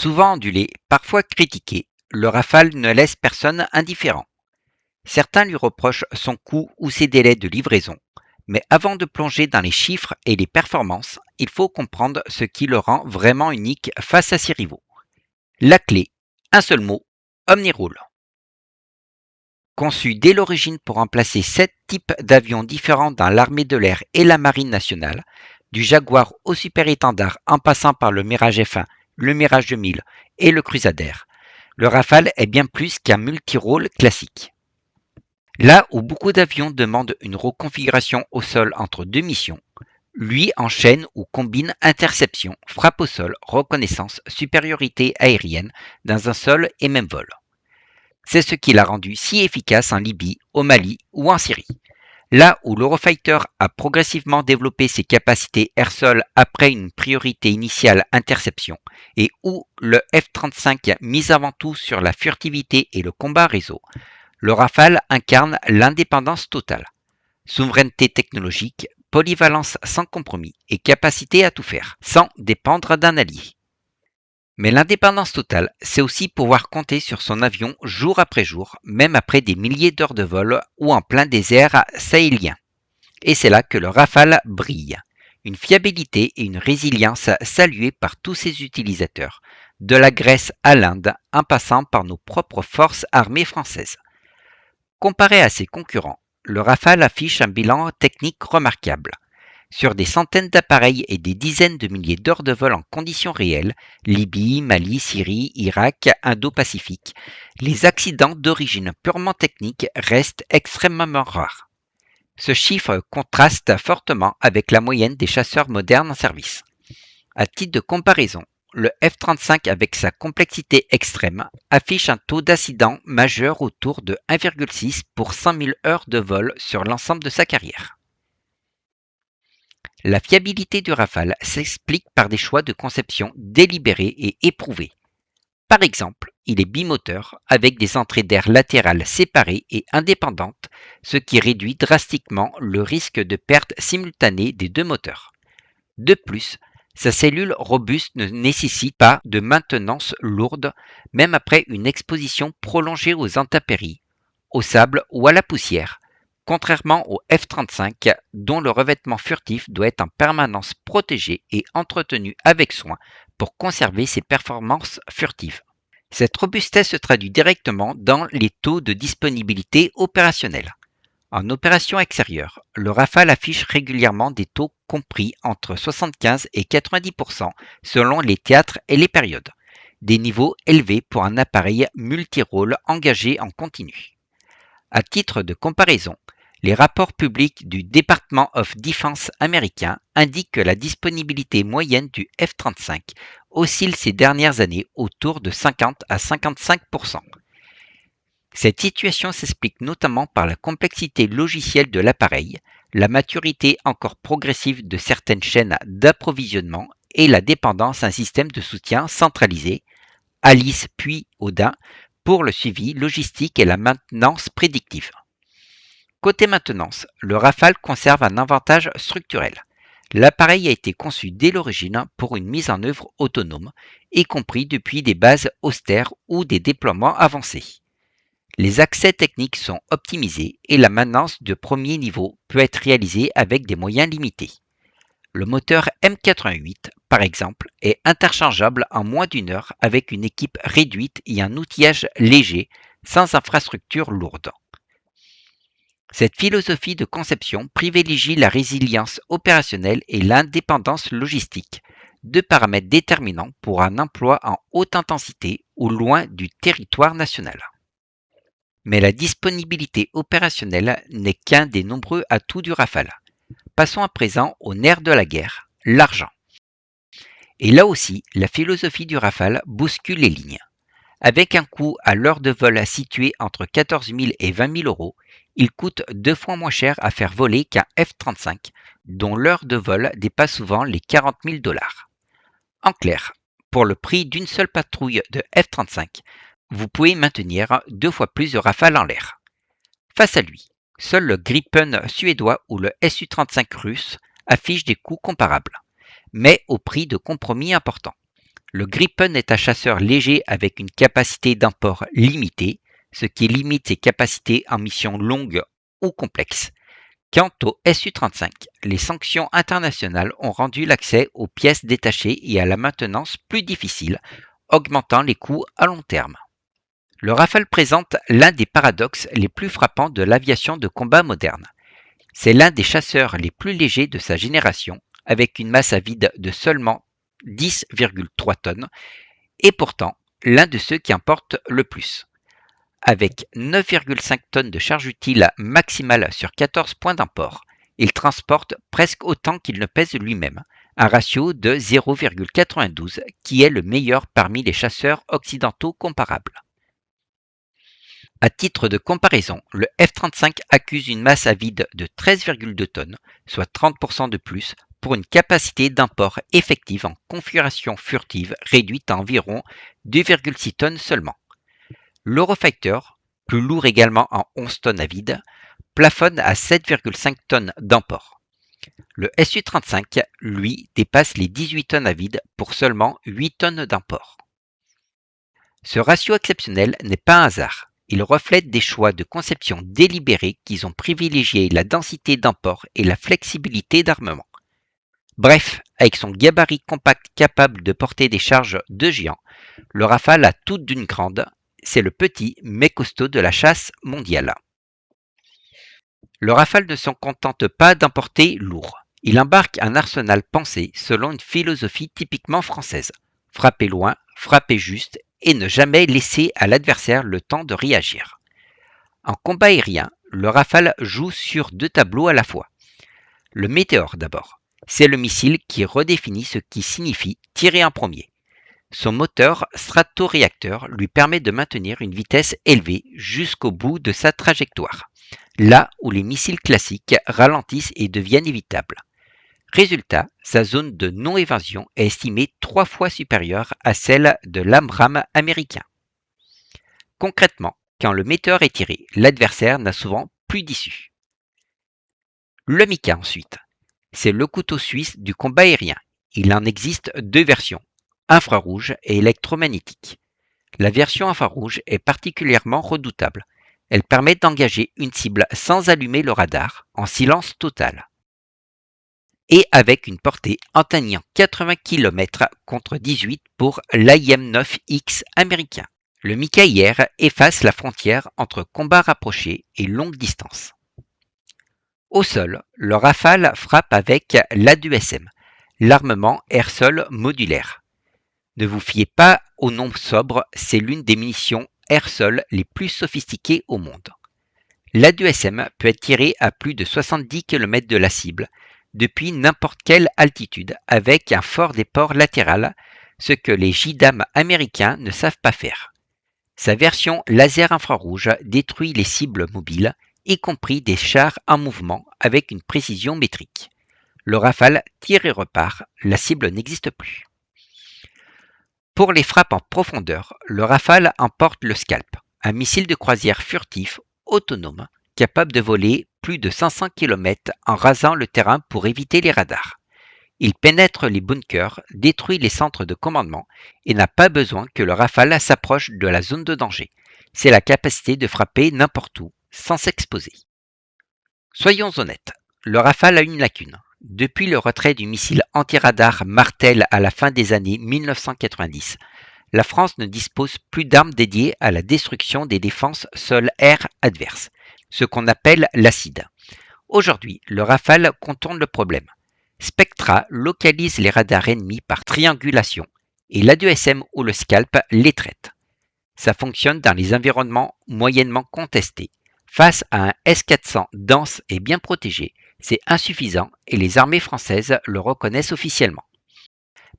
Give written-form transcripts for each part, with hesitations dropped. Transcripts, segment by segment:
Souvent ondulé, parfois critiqué, le Rafale ne laisse personne indifférent. Certains lui reprochent son coût ou ses délais de livraison. Mais avant de plonger dans les chiffres et les performances, il faut comprendre ce qui le rend vraiment unique face à ses rivaux. La clé, un seul mot, OmniRule. Conçu dès l'origine pour remplacer 7 types d'avions différents dans l'armée de l'air et la marine nationale, du Jaguar au Super Étendard en passant par le Mirage F1, le Mirage 2000 et le Crusader, le Rafale est bien plus qu'un multirôle classique. Là où beaucoup d'avions demandent une reconfiguration au sol entre deux missions, lui enchaîne ou combine interception, frappe au sol, reconnaissance, supériorité aérienne dans un seul et même vol. C'est ce qui l'a rendu si efficace en Libye, au Mali ou en Syrie. Là où l'Eurofighter a progressivement développé ses capacités air-sol après une priorité initiale interception, et où le F-35 mise avant tout sur la furtivité et le combat réseau, le Rafale incarne l'indépendance totale. Souveraineté technologique, polyvalence sans compromis et capacité à tout faire, sans dépendre d'un allié. Mais l'indépendance totale, c'est aussi pouvoir compter sur son avion jour après jour, même après des milliers d'heures de vol ou en plein désert sahélien. Et c'est là que le Rafale brille. Une fiabilité et une résilience saluées par tous ses utilisateurs, de la Grèce à l'Inde, en passant par nos propres forces armées françaises. Comparé à ses concurrents, le Rafale affiche un bilan technique remarquable. Sur des centaines d'appareils et des dizaines de milliers d'heures de vol en conditions réelles, Libye, Mali, Syrie, Irak, Indo-Pacifique, les accidents d'origine purement technique restent extrêmement rares. Ce chiffre contraste fortement avec la moyenne des chasseurs modernes en service. À titre de comparaison, le F-35 avec sa complexité extrême affiche un taux d'accident majeur autour de 1,6 pour 100 000 heures de vol sur l'ensemble de sa carrière. La fiabilité du Rafale s'explique par des choix de conception délibérés et éprouvés. Par exemple, il est bimoteur avec des entrées d'air latérales séparées et indépendantes, ce qui réduit drastiquement le risque de perte simultanée des deux moteurs. De plus, sa cellule robuste ne nécessite pas de maintenance lourde, même après une exposition prolongée aux intempéries, au sable ou à la poussière, contrairement au F-35 dont le revêtement furtif doit être en permanence protégé et entretenu avec soin pour conserver ses performances furtives. Cette robustesse se traduit directement dans les taux de disponibilité opérationnelle. En opération extérieure, le Rafale affiche régulièrement des taux compris entre 75 et 90% selon les théâtres et les périodes, des niveaux élevés pour un appareil multirôle engagé en continu. À titre de comparaison, les rapports publics du Department of Defense américain indiquent que la disponibilité moyenne du F-35 oscille ces dernières années autour de 50 à 55%. Cette situation s'explique notamment par la complexité logicielle de l'appareil, la maturité encore progressive de certaines chaînes d'approvisionnement et la dépendance à un système de soutien centralisé, Alice puis Odin, pour le suivi logistique et la maintenance prédictive. Côté maintenance, le Rafale conserve un avantage structurel. L'appareil a été conçu dès l'origine pour une mise en œuvre autonome, y compris depuis des bases austères ou des déploiements avancés. Les accès techniques sont optimisés et la maintenance de premier niveau peut être réalisée avec des moyens limités. Le moteur M88, par exemple, est interchangeable en moins d'une heure avec une équipe réduite et un outillage léger, sans infrastructure lourde. Cette philosophie de conception privilégie la résilience opérationnelle et l'indépendance logistique, deux paramètres déterminants pour un emploi en haute intensité ou loin du territoire national. Mais la disponibilité opérationnelle n'est qu'un des nombreux atouts du Rafale. Passons à présent au nerf de la guerre, l'argent. Et là aussi, la philosophie du Rafale bouscule les lignes. Avec un coût à l'heure de vol situé entre 14 000 et 20 000 euros, il coûte 2 fois moins cher à faire voler qu'un F-35, dont l'heure de vol dépasse souvent les 40 000 dollars. En clair, pour le prix d'une seule patrouille de F-35, vous pouvez maintenir 2 fois plus de Rafale en l'air. Face à lui, seul le Gripen suédois ou le Su-35 russe affichent des coûts comparables, mais au prix de compromis importants. Le Gripen est un chasseur léger avec une capacité d'import limitée, ce qui limite ses capacités en mission longue ou complexe. Quant au Su-35, les sanctions internationales ont rendu l'accès aux pièces détachées et à la maintenance plus difficile, augmentant les coûts à long terme. Le Rafale présente l'un des paradoxes les plus frappants de l'aviation de combat moderne. C'est l'un des chasseurs les plus légers de sa génération, avec une masse à vide de seulement 10,3 tonnes, et pourtant l'un de ceux qui emportent le plus. Avec 9,5 tonnes de charge utile maximale sur 14 points d'import, il transporte presque autant qu'il ne pèse lui-même, un ratio de 0,92 qui est le meilleur parmi les chasseurs occidentaux comparables. À titre de comparaison, le F-35 accuse une masse à vide de 13,2 tonnes, soit 30% de plus, pour une capacité d'import effective en configuration furtive réduite à environ 2,6 tonnes seulement. L'Eurofighter, plus lourd également en 11 tonnes à vide, plafonne à 7,5 tonnes d'emport. Le Su-35, lui, dépasse les 18 tonnes à vide pour seulement 8 tonnes d'import. Ce ratio exceptionnel n'est pas un hasard. Il reflète des choix de conception délibérés qui ont privilégié la densité d'import et la flexibilité d'armement. Bref, avec son gabarit compact capable de porter des charges de géant, le Rafale a tout d'une grande. C'est le petit mais costaud de la chasse mondiale. Le Rafale ne s'en contente pas d'importer lourd. Il embarque un arsenal pensé selon une philosophie typiquement française. Frapper loin, frapper juste et ne jamais laisser à l'adversaire le temps de réagir. En combat aérien, le Rafale joue sur deux tableaux à la fois. Le Météore d'abord. C'est le missile qui redéfinit ce qui signifie tirer en premier. Son moteur stratoréacteur lui permet de maintenir une vitesse élevée jusqu'au bout de sa trajectoire, là où les missiles classiques ralentissent et deviennent évitables. Résultat, sa zone de non-évasion est estimée 3 fois supérieure à celle de l'AMRAAM américain. Concrètement, quand le Météore est tiré, l'adversaire n'a souvent plus d'issue. Le Mika ensuite. C'est le couteau suisse du combat aérien. Il en existe deux versions, infrarouge et électromagnétique. La version infrarouge est particulièrement redoutable. Elle permet d'engager une cible sans allumer le radar, en silence total. Et avec une portée atteignant 80 km contre 18 pour l'AIM-9X américain. Le Mika-IR efface la frontière entre combat rapproché et longue distance. Au sol, le Rafale frappe avec l'A2SM, l'armement air-sol modulaire. Ne vous fiez pas au nom sobre, c'est l'une des munitions air-sol les plus sophistiquées au monde. L'A2SM peut être tiré à plus de 70 km de la cible, depuis n'importe quelle altitude, avec un fort déport latéral, ce que les JDAM américains ne savent pas faire. Sa version laser infrarouge détruit les cibles mobiles, y compris des chars en mouvement, avec une précision métrique. Le Rafale tire et repart, la cible n'existe plus. Pour les frappes en profondeur, le Rafale emporte le Scalp, un missile de croisière furtif, autonome, capable de voler plus de 500 km en rasant le terrain pour éviter les radars. Il pénètre les bunkers, détruit les centres de commandement et n'a pas besoin que le Rafale s'approche de la zone de danger. C'est la capacité de frapper n'importe où, sans s'exposer. Soyons honnêtes, le Rafale a une lacune. Depuis le retrait du missile anti-radar Martel à la fin des années 1990, la France ne dispose plus d'armes dédiées à la destruction des défenses sol-air adverses, ce qu'on appelle l'ACID. Aujourd'hui, le Rafale contourne le problème. Spectra localise les radars ennemis par triangulation et l'A2SM ou le Scalp les traite. Ça fonctionne dans les environnements moyennement contestés. Face à un S-400 dense et bien protégé, c'est insuffisant et les armées françaises le reconnaissent officiellement.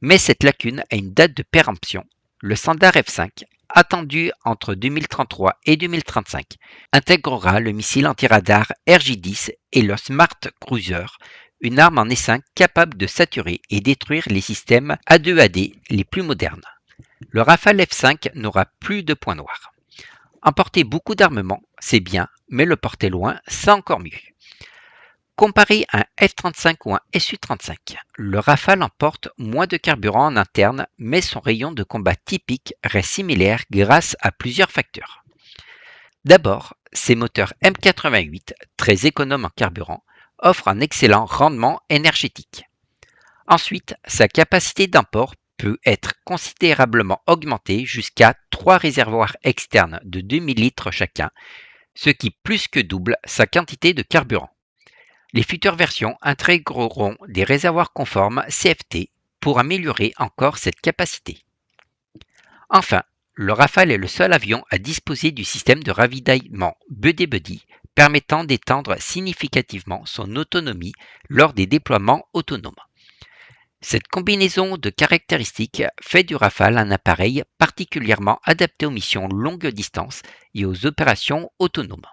Mais cette lacune a une date de péremption. Le Sandar F5, attendu entre 2033 et 2035, intégrera le missile antiradar RJ-10 et le Smart Cruiser, une arme en essaim capable de saturer et détruire les systèmes A2AD les plus modernes. Le Rafale F5 n'aura plus de points noirs. Emporter beaucoup d'armement, c'est bien, mais le porter loin, c'est encore mieux. Comparé à un F-35 ou un Su-35, le Rafale emporte moins de carburant en interne, mais son rayon de combat typique reste similaire grâce à plusieurs facteurs. D'abord, ses moteurs M88, très économes en carburant, offrent un excellent rendement énergétique. Ensuite, sa capacité d'import peut être considérablement augmentée jusqu'à 3 réservoirs externes de 2000 litres chacun, ce qui plus que double sa quantité de carburant. Les futures versions intégreront des réservoirs conformes CFT pour améliorer encore cette capacité. Enfin, le Rafale est le seul avion à disposer du système de ravitaillement Buddy-Buddy permettant d'étendre significativement son autonomie lors des déploiements autonomes. Cette combinaison de caractéristiques fait du Rafale un appareil particulièrement adapté aux missions longue distance et aux opérations autonomes.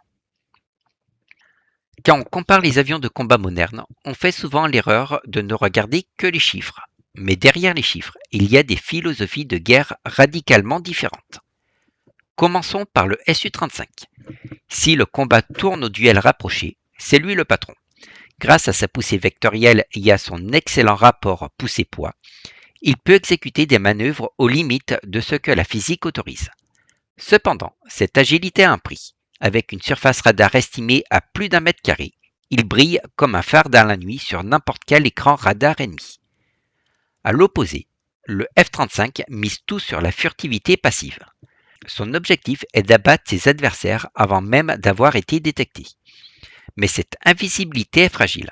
Quand on compare les avions de combat modernes, on fait souvent l'erreur de ne regarder que les chiffres. Mais derrière les chiffres, il y a des philosophies de guerre radicalement différentes. Commençons par le Su-35. Si le combat tourne au duel rapproché, c'est lui le patron. Grâce à sa poussée vectorielle et à son excellent rapport poussée-poids, il peut exécuter des manœuvres aux limites de ce que la physique autorise. Cependant, cette agilité a un prix. Avec une surface radar estimée à plus d'1 mètre carré, il brille comme un phare dans la nuit sur n'importe quel écran radar ennemi. À l'opposé, le F-35 mise tout sur la furtivité passive. Son objectif est d'abattre ses adversaires avant même d'avoir été détecté. Mais cette invisibilité est fragile.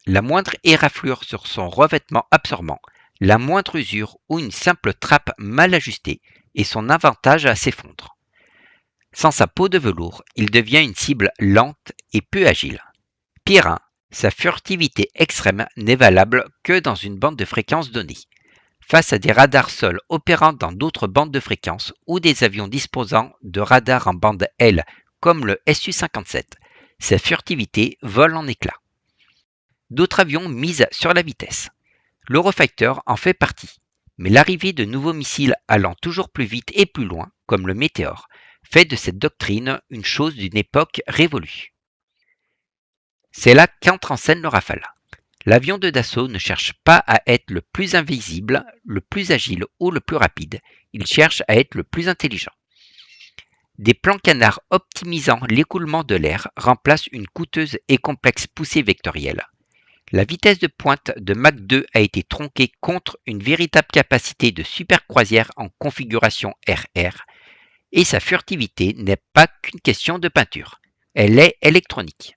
La moindre éraflure sur son revêtement absorbant, la moindre usure ou une simple trappe mal ajustée et son avantage à s'effondrer. Sans sa peau de velours, il devient une cible lente et peu agile. Pire, sa furtivité extrême n'est valable que dans une bande de fréquence donnée. Face à des radars sol opérant dans d'autres bandes de fréquence ou des avions disposant de radars en bande L comme le Su-57, sa furtivité vole en éclats. D'autres avions misent sur la vitesse. L'Eurofighter en fait partie, mais l'arrivée de nouveaux missiles allant toujours plus vite et plus loin, comme le Météore, fait de cette doctrine une chose d'une époque révolue. C'est là qu'entre en scène le Rafale. L'avion de Dassault ne cherche pas à être le plus invisible, le plus agile ou le plus rapide, il cherche à être le plus intelligent. Des plans canards optimisant l'écoulement de l'air remplacent une coûteuse et complexe poussée vectorielle. La vitesse de pointe de Mach 2 a été tronquée contre une véritable capacité de supercroisière en configuration RR, et sa furtivité n'est pas qu'une question de peinture, elle est électronique.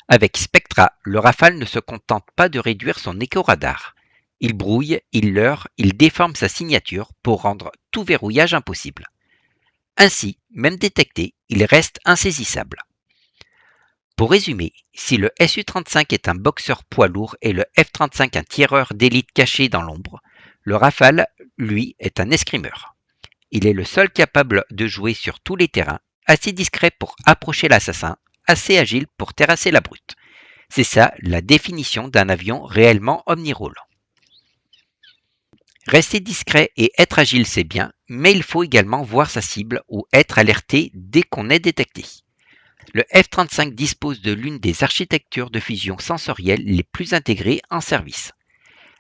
Avec Spectra, le Rafale ne se contente pas de réduire son éco-radar. Il brouille, il leurre, il déforme sa signature pour rendre tout verrouillage impossible. Ainsi, même détecté, il reste insaisissable. Pour résumer, si le Su-35 est un boxeur poids lourd et le F-35 un tireur d'élite caché dans l'ombre, le Rafale, lui, est un escrimeur. Il est le seul capable de jouer sur tous les terrains, assez discret pour approcher l'assassin, assez agile pour terrasser la brute. C'est ça la définition d'un avion réellement omnirôle. Rester discret et être agile c'est bien, mais il faut également voir sa cible ou être alerté dès qu'on est détecté. Le F-35 dispose de l'une des architectures de fusion sensorielle les plus intégrées en service.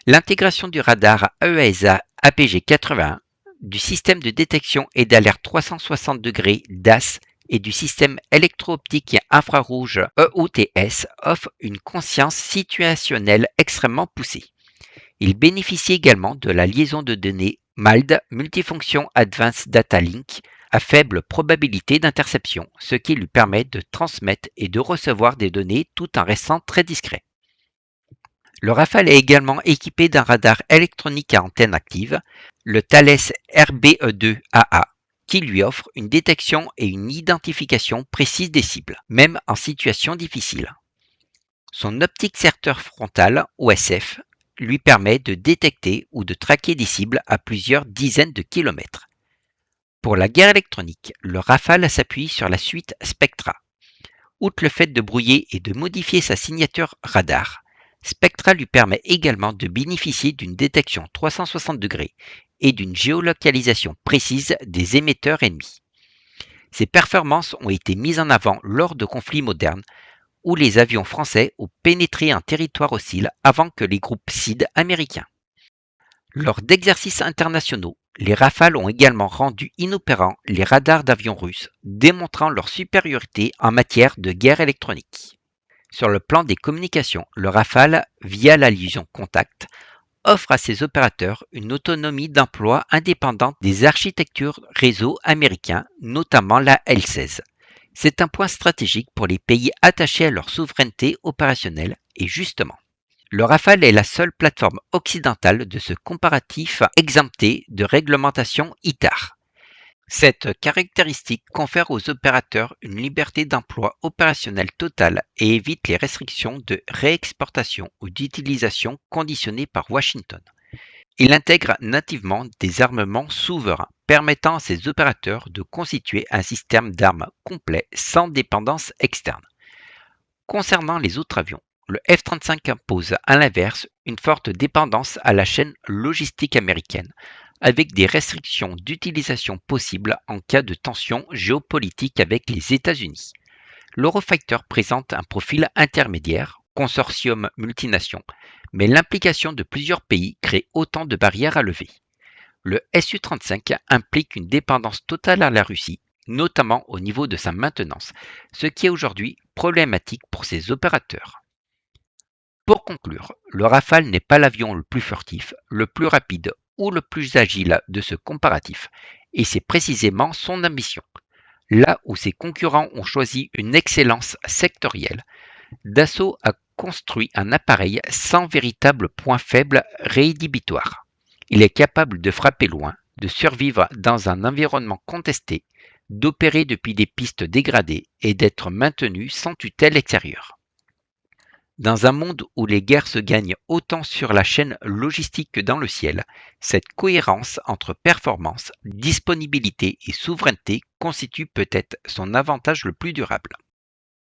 L'intégration du radar AESA APG-81, du système de détection et d'alerte 360 degrés DAS et du système électro-optique et infrarouge EOTS offre une conscience situationnelle extrêmement poussée. Il bénéficie également de la liaison de données MALD Multifunction Advanced Data Link à faible probabilité d'interception, ce qui lui permet de transmettre et de recevoir des données tout en restant très discret. Le Rafale est également équipé d'un radar électronique à antenne active, le Thales RBE2AA, qui lui offre une détection et une identification précise des cibles, même en situation difficile. Son optique secteur frontal, OSF, lui permet de détecter ou de traquer des cibles à plusieurs dizaines de kilomètres. Pour la guerre électronique, le Rafale s'appuie sur la suite Spectra. Outre le fait de brouiller et de modifier sa signature radar, Spectra lui permet également de bénéficier d'une détection 360 degrés et d'une géolocalisation précise des émetteurs ennemis. Ces performances ont été mises en avant lors de conflits modernes où les avions français ont pénétré un territoire hostile avant que les groupes SID américains. Lors d'exercices internationaux, les Rafales ont également rendu inopérants les radars d'avions russes, démontrant leur supériorité en matière de guerre électronique. Sur le plan des communications, le Rafale, via la liaison contact, offre à ses opérateurs une autonomie d'emploi indépendante des architectures réseau américains, notamment la L16. C'est un point stratégique pour les pays attachés à leur souveraineté opérationnelle et justement, le Rafale est la seule plateforme occidentale de ce comparatif exempté de réglementation ITAR. Cette caractéristique confère aux opérateurs une liberté d'emploi opérationnelle totale et évite les restrictions de réexportation ou d'utilisation conditionnées par Washington. Il intègre nativement des armements souverains, permettant à ces opérateurs de constituer un système d'armes complet sans dépendance externe. Concernant les autres avions, le F-35 impose à l'inverse une forte dépendance à la chaîne logistique américaine, avec des restrictions d'utilisation possibles en cas de tension géopolitique avec les États-Unis. L'Eurofighter présente un profil intermédiaire, consortium multinations, mais l'implication de plusieurs pays crée autant de barrières à lever. Le Su-35 implique une dépendance totale à la Russie, notamment au niveau de sa maintenance, ce qui est aujourd'hui problématique pour ses opérateurs. Pour conclure, le Rafale n'est pas l'avion le plus furtif, le plus rapide ou le plus agile de ce comparatif, et c'est précisément son ambition. Là où ses concurrents ont choisi une excellence sectorielle, Dassault a construit un appareil sans véritable point faible rédhibitoire. Il est capable de frapper loin, de survivre dans un environnement contesté, d'opérer depuis des pistes dégradées et d'être maintenu sans tutelle extérieure. Dans un monde où les guerres se gagnent autant sur la chaîne logistique que dans le ciel, cette cohérence entre performance, disponibilité et souveraineté constitue peut-être son avantage le plus durable.